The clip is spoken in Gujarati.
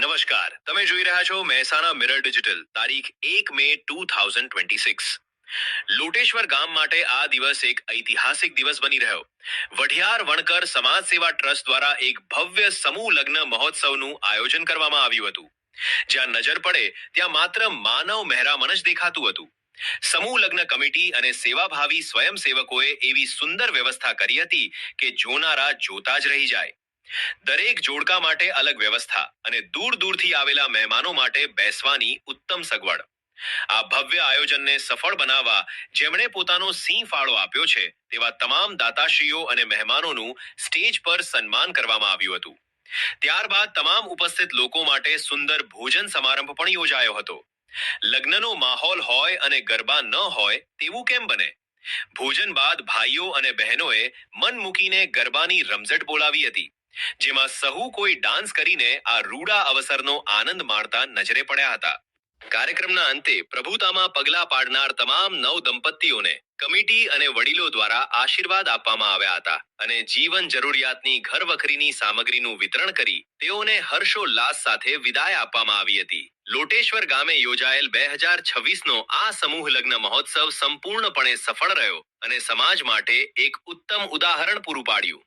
નમસ્કાર, તમે જોઈ રહ્યા છો મહેસાણા મિરર ડિજિટલ. તારીખ 1 મે 2026. લોટેશ્વર ગામ માટે આ દિવસ એક ઐતિહાસિક દિવસ બની રહ્યો. વઢિયાર વણકર સમાજ સેવા ટ્રસ્ટ દ્વારા એક ભવ્ય સમૂહ લગ્ન મહોત્સવનું આયોજન કરવામાં આવ્યું હતું. જ્યાં નજર પડે ત્યાં માત્ર માનવ મહેરામણ જ દેખાતું હતું. સમૂહ લગ્ન કમિટી અને સેવાભાવી સ્વયંસેવકોએ એવી સુંદર વ્યવસ્થા કરી હતી કે જોનારા જોતા જ રહી જાય. દરેક જોડકા માટે અલગ વ્યવસ્થા અને દૂર દૂરથી આવેલા મહેમાનો માટે બેસવાની ઉત્તમ સગવડ. આ ભવ્ય આયોજનને સફળ બનાવવા જેમણે પોતાનો સિંહ ફાળો આપ્યો છે તેવા તમામ દાતાશ્રીઓ અને મહેમાનોનું સ્ટેજ પર સન્માન કરવામાં આવ્યું હતું. ત્યારબાદ તમામ ઉપસ્થિત લોકો માટે સુંદર ભોજન સમારંભ પણ યોજાયો હતો. લગ્નનો માહોલ હોય અને ગરબા ન હોય તેવું કેમ બને? ભોજન બાદ ભાઈઓ અને બહેનોએ મન મૂકીને ગરબાની રમઝટ બોલાવી હતી, જેમાં સહુ કોઈ ડાન્સ કરીને આ રૂડા અવસરનો આનંદ માણતા નજરે પડ્યા હતા. કાર્યક્રમના અંતે પ્રભુતામાં પગલા પાડનાર તમામ નવ દંપતીઓને કમિટી અને વડીલો દ્વારા આશીર્વાદ આપવામાં આવ્યા હતા અને જીવન જરૂરિયાતની ઘર વખરીની સામગ્રીનું વિતરણ કરી તેઓને હર્ષોલ્લાસ સાથે વિદાય આપવામાં આવી હતી. લોટેશ્વર ગામે યોજાયેલ 2026 નો આ સમૂહ લગ્ન મહોત્સવ સંપૂર્ણપણે સફળ રહ્યો અને સમાજ માટે એક ઉત્તમ ઉદાહરણ પૂરું પાડ્યું.